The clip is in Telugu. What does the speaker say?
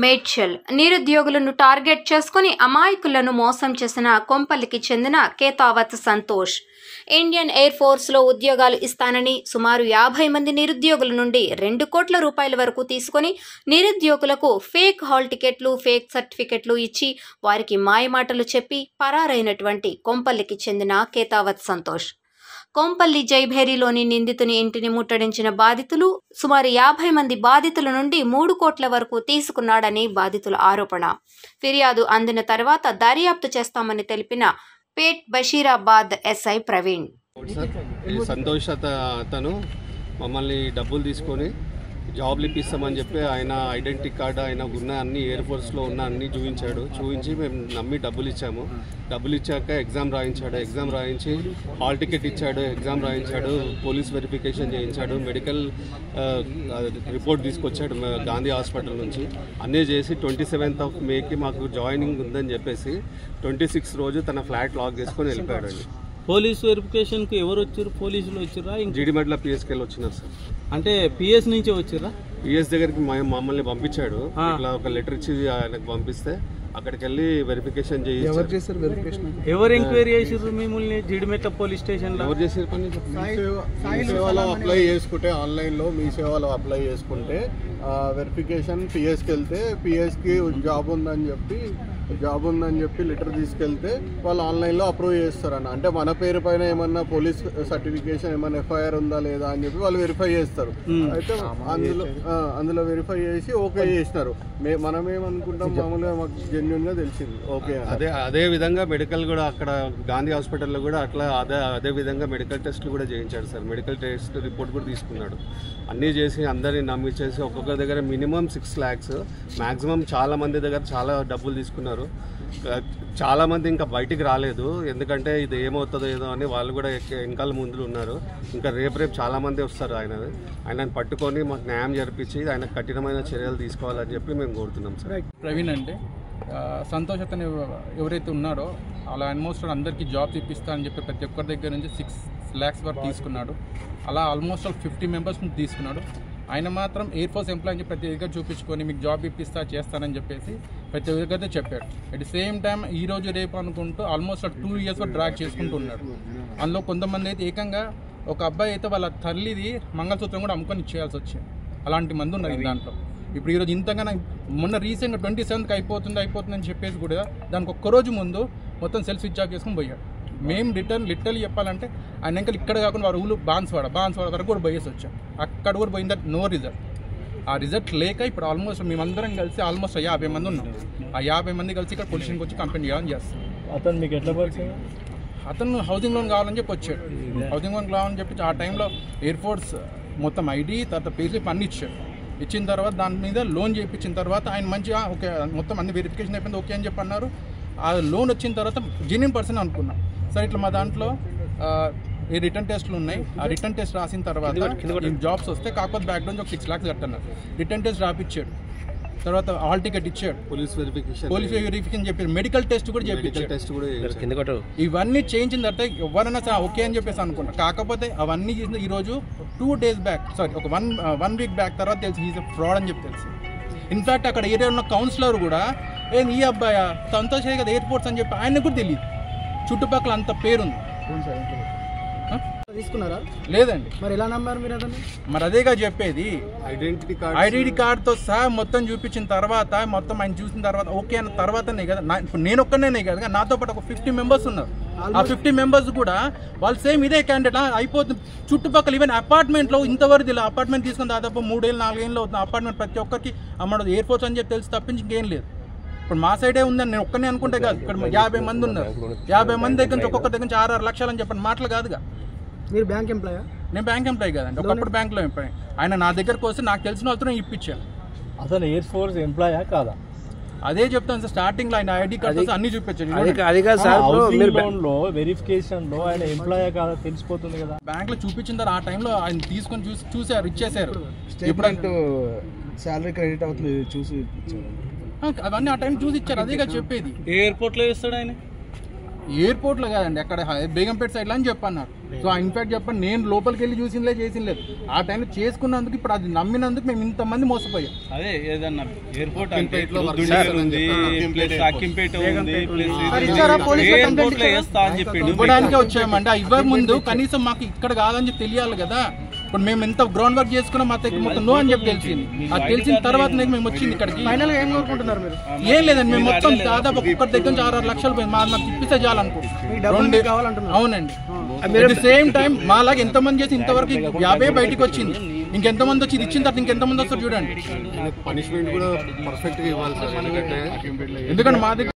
మేడ్చల్ నిరుద్యోగులను టార్గెట్ చేసుకుని అమాయకులను మోసం చేసిన కొంపల్లికి చెందిన కేతావత్ సంతోష్ ఇండియన్ ఎయిర్ ఫోర్స్లో ఉద్యోగాలు ఇస్తానని సుమారు 50 మంది నిరుద్యోగుల నుండి 2 కోట్ల రూపాయల వరకు తీసుకుని నిరుద్యోగులకు ఫేక్ హాల్ టికెట్లు, ఫేక్ సర్టిఫికెట్లు ఇచ్చి వారికి మాయమాటలు చెప్పి పరారైనటువంటి కొంపల్లికి చెందిన కేతావత్ సంతోష్. కొంపల్లి జైభేరిలోని నిందితుని ఇంటిని ముట్టడించిన బాధితులు సుమారు 50 మంది బాధితుల నుండి 3 కోట్ల వరకు తీసుకున్నాడని బాధితుల ఆరోపణ. ఫిర్యాదు అందిన తర్వాత దర్యాప్తు చేస్తామని తెలిపిన పేట్ బషీరాబాద్ ఎస్ఐ ప్రవీణ్. సంతోష్ అతను మమ్మల్ని డబ్బులు తీసుకొని జాబ్లు ఇప్పిస్తామని చెప్పి ఆయన ఐడెంటిటీ కార్డు ఆయన ఉన్న అన్ని ఎయిర్ ఫోర్స్లో ఉన్న అన్ని చూపించి మేము నమ్మి డబ్బులు ఇచ్చాము. డబ్బులు ఇచ్చాక ఎగ్జామ్ రాయించి హాల్ టికెట్ ఇచ్చాడు, ఎగ్జామ్ రాయించాడు, పోలీస్ వెరిఫికేషన్ చేయించాడు, మెడికల్ రిపోర్ట్ తీసుకొచ్చాడు గాంధీ హాస్పిటల్ నుంచి. అన్నీ చేసి 27th మేకి మాకు జాయినింగ్ ఉందని చెప్పేసి 26 రోజు తన ఫ్లాట్ లాక్ చేసుకొని వెళ్ళిపోయాడండి. పోలీస్ వెరిఫికేషన్కి ఎవరు వచ్చారు? పోలీసులు వచ్చారా? జీడిమెట్ల పిఎస్కి వచ్చినారు సార్. అంటే పిఎస్ నుంచి వచ్చారా? పిఎస్ దగ్గరికి మమ్మల్ని పంపించాడు. ఇట్లా ఒక లెటర్ ఇచ్చి ఆయనకు పంపిస్తే అక్కడికి వెళ్ళి వెరిఫికేషన్ చేశారు. ఎవరు ఎంక్వైరీ చేసారు మిమ్మల్ని జీడిమెట్ల పోలీస్ స్టేషన్ లో? ఎవరు చేసారు పని? మీ సేవలో అప్లై చేసుకుంటే ఆన్లైన్లో మీ సేవలో అప్లై చేసుకుంటే వెరిఫికేషన్ పిఎస్కి వెళ్తే పిఎస్కి జాబ్ ఉందని చెప్పి లెటర్ తీసుకెళ్తే వాళ్ళు ఆన్లైన్లో అప్రూవ్ చేస్తారన్న. అంటే మన పేరు పైన ఏమన్నా పోలీస్ సర్టిఫికేషన్ ఏమన్నా ఎఫ్ఐఆర్ ఉందా లేదా అని చెప్పి వాళ్ళు వెరిఫై చేస్తారు. అయితే అందులో వెరిఫై చేసి ఓకే చేసినారు. మనం ఏమనుకుంటాం, మామూలుగా మాకు జెన్యున్ గా తెలిసింది ఓకే. అదే విధంగా మెడికల్ కూడా అక్కడ గాంధీ హాస్పిటల్లో కూడా అట్లా అదే విధంగా మెడికల్ టెస్ట్లు కూడా చేయించాడు సార్. మెడికల్ టెస్ట్ రిపోర్ట్ కూడా తీసుకున్నాడు. అన్నీ చేసి అందరినీ నమ్మించేసి ఒక్కొక్కరి దగ్గర మినిమం 6 lakhs, మ్యాక్సిమం చాలా మంది దగ్గర చాలా డబ్బులు తీసుకున్నారు. చాలా మంది ఇంకా బయటికి రాలేదు, ఎందుకంటే ఇది ఏమవుతుందో ఏదో అని వాళ్ళు కూడా వెనకాల ముందులు ఉన్నారు. ఇంకా రేపు చాలా మంది వస్తారు. ఆయనను పట్టుకొని మాకు న్యాయం జరిపించి ఆయన కఠినమైన చర్యలు తీసుకోవాలని చెప్పి మేము కోరుతున్నాం సార్. ప్రవీణ్ అంటే సంతోష్ అతను ఎవరైతే ఉన్నారో అలా ఆల్మోస్ట్ అందరికీ జాబ్ ఇప్పిస్తా అని చెప్పి ప్రతి ఒక్కరి దగ్గర నుంచి 6 lakhs వరకు తీసుకున్నాడు. అలా ఆల్మోస్ట్ 50 members నుంచి తీసుకున్నాడు. ఆయన మాత్రం ఎయిర్ ఫోర్స్ ఎంప్లాయ్ అని ప్రతి దగ్గర చూపించుకొని మీకు జాబ్ ఇప్పిస్తా చేస్తానని చెప్పేసి ప్రతి దగ్గర చెప్పాడు. అట్ ది సేమ్ టైం ఈ రోజు రేపు అనుకుంటూ ఆల్మోస్ట్ 2 years వరకు డ్రాగ్ చేసుకుంటూ ఉన్నాడు. అందులో కొంతమంది అయితే ఏకంగా ఒక అబ్బాయి అయితే వాళ్ళ తల్లిది మంగళసూత్రం కూడా అమ్ముకొని ఇచ్చేయాల్సి వచ్చింది. అలాంటి మంది ఉన్నారు దాంట్లో. ఇప్పుడు ఈరోజు ఇంతగానో మొన్న రీసెంట్గా 27th అయిపోతుందని చెప్పేసి కూడా దానికి ఒక్కరోజు ముందు మొత్తం సెల్ఫ్ స్విచ్ ఆఫ్ చేసుకుని పోయాడు. మేము లిటరల్లీ చెప్పాలంటే ఆయన ఇంకా ఇక్కడ కాకుండా వారు ఊళ్ళు బాన్స్వాడ వరకు కూడా పోయేసి వచ్చాం. అక్కడ కూడా పోయిందా నో రిజల్ట్. ఆ రిజల్ట్ లేక ఇప్పుడు ఆల్మోస్ట్ మేమందరం కలిసి ఆల్మోస్ట్ 50 మంది ఉన్నాం. ఆ 50 మంది కలిసి ఇక్కడ పొల్యూషన్కి వచ్చి కంప్లైంట్ చేయాలని చేస్తాం. అతను మీకు ఎట్లా పరిచయం? అతను హౌసింగ్ లోన్ కావాలని చెప్పి వచ్చాడు. హౌసింగ్ లోన్ కావాలని చెప్పి ఆ టైంలో ఎయిర్ ఫోర్స్ మొత్తం ఐడి తర్వాత పేస్లిప్ అన్ని ఇచ్చాడు. ఇచ్చిన తర్వాత దాని మీద లోన్ చేయించిన తర్వాత ఆయన మంచిగా ఓకే మొత్తం అన్ని వెరిఫికేషన్ అయిపోయింది ఓకే అని చెప్పి అన్నారు. ఆ లోన్ వచ్చిన తర్వాత జెన్యూన్ పర్సన్ అనుకున్నాం. సరే ఇట్లా మా దాంట్లో ఈ రిటర్న్ టెస్ట్లు ఉన్నాయి. ఆ రిటర్న్ టెస్ట్ రాసిన తర్వాత జాబ్స్ వస్తే కాకపోతే బ్యాక్గ్రౌండ్ ఒక 6 lakhs కట్టన్నారు. రిటర్న్ టెస్ట్ రాపిచ్చాడు. తర్వాత హాల్ టికెట్ ఇచ్చాడు, పోలీస్ వెరిఫికేషన్ చెప్పారు, మెడికల్ టెస్ట్ కూడా చేయించాడు. ఇవన్నీ చేయించిన తర్వాత ఎవరైనా ఓకే అని చెప్పేసి అనుకున్నారు. కాకపోతే అవన్నీ చేసిన ఈరోజు 2 days బ్యాక్ ఒక వన్ వీక్ బ్యాక్ తర్వాత తెలిసి ఈజ్ ఫ్రాడ్ అని చెప్పి తెలిసి. ఇన్ఫ్యాక్ట్ అక్కడ ఏరియా ఉన్న కౌన్సిలర్ కూడా ఈ అబ్బాయి సంతోష్ కదా ఎయిర్ ఫోర్స్ అని చెప్పి ఆయనకు కూడా తెలియదు. చుట్టుపక్కల అంత పేరుంది. తీసుకున్నారా? లేదండి. మరి ఎలా నమ్మారు మీరు అతన్ని? మరి అదేగా చెప్పేది. ఐడెంటిటీ కార్డ్తో సహా మొత్తం చూపించిన తర్వాత మొత్తం ఆయన చూసిన తర్వాత ఓకే అన్న తర్వాతనే కదా నేను ఒక్కనే కదా నాతో పాటు ఒక 50 members ఉన్నారు. ఆ 50 members కూడా వాళ్ళు సేమ్ ఇదే క్యాండిడేట్ అయిపోతుంది. చుట్టుపక్కల ఈవెన్ అపార్ట్మెంట్లో ఇంతవరకు ఇలా అపార్ట్మెంట్ తీసుకుని దాదాపు 3 ఏళ్ళు 4 ఏళ్ళు అవుతుంది. అపార్ట్మెంట్ ప్రతి ఒక్కరికి అమ్మడు ఎయిర్ ఫోర్స్ అని చెప్పి తెలిసి తప్పించి ఇంకేం లేదు. ఇప్పుడు మా సైడే ఉందని నేను ఒక్కనే అనుకుంటే కాదు. ఇక్కడ 50 మంది ఉన్నారు. 50 మంది దగ్గర నుంచి ఒక్కొక్క దగ్గర నుంచి 6 లక్షలు అని చెప్పండి మాటలు కాదుగా. మీరు బ్యాంక్ ఎంప్లాయా? నేను బ్యాంక్ ఎంప్లాయ్ కదండి, ఒకప్పుడు బ్యాంక్లో ఎంప్లాయ్. ఆయన నా దగ్గరకు వస్తే నాకు తెలిసిన వాళ్ళతో నేను ఇప్పించాను. అసలు ఎయిర్ ఫోర్స్ ఎంప్లాయా కాదా? అదే చెప్తాను సార్. స్టార్టింగ్ లో ఆయన ఐడి కార్డ్ అన్ని చూపించాను. వెరిఫికేషన్ లో ఆయన ఎంప్లాయ్ కాదా తెలిసిపోతుంది కదా. బ్యాంక్ లో చూపించిన తర్వాత ఆ టైంలో ఆయన తీసుకొని చూసారు, ఇచ్చేసారు. స్టేట్మెంట్ శాలరీ క్రెడిట్ అవుతుంది చూసి అవన్నీ ఆ టైం చూసి ఇచ్చారు. అదేగా చెప్పేది. ఎయిర్పోర్ట్ లో ఇస్తాడు ఆయన? ఎయిర్పోర్ట్ లో కాదండి, అక్కడ బేగంపేట సైడ్ లో అని చెప్పన్నారు. సో ఇన్ఫాక్ట్ చెప్పండి, నేను లోపలికి వెళ్ళి చూసిందే చేసింలేదు. ఆ టైంలో చేసుకున్నందుకు ఇప్పుడు అది నమ్మినందుకు మేము ఇంతమంది మోసపోయాం. అదే ఏదన్నా ఎయిర్పోర్ట్ ఇవ్వడానికే వచ్చామండి. ఇవ్వక ముందు కనీసం మాకు ఇక్కడ కాదని చెప్పి తెలియాలి కదా. ఇప్పుడు మేము ఎంత గ్రౌండ్ వర్క్ చేసుకున్నా మా దగ్గర మొత్తం నో అని చెప్పి తెలిసింది. అది తెలిసిన తర్వాత మేము వచ్చింది ఇక్కడికి. ఏం కోరుకుంటున్నారు మీరు? ఏం లేదండి, మేము మొత్తం దాదాపు ఒక్కొక్కరి దగ్గర నుంచి 6 లక్షలు పోయింది. మాకు ఇప్పిస్తే చాలనుకుంటున్నాం. అవునండి. అట్ ది సేమ్ టైం మాలాగా ఎంతమంది చేసి ఇంతవరకు 50 బయటకు వచ్చింది. ఇంకెంతమంది వచ్చి ఇది ఇచ్చిన తర్వాత ఇంకెంతమంది వస్తారు చూడండి. పనిష్మెంట్ కూడా పర్ఫెక్ట్గా ఇవ్వాలి సార్. ఎందుకంటే ఎందుకంటే మా దగ్గర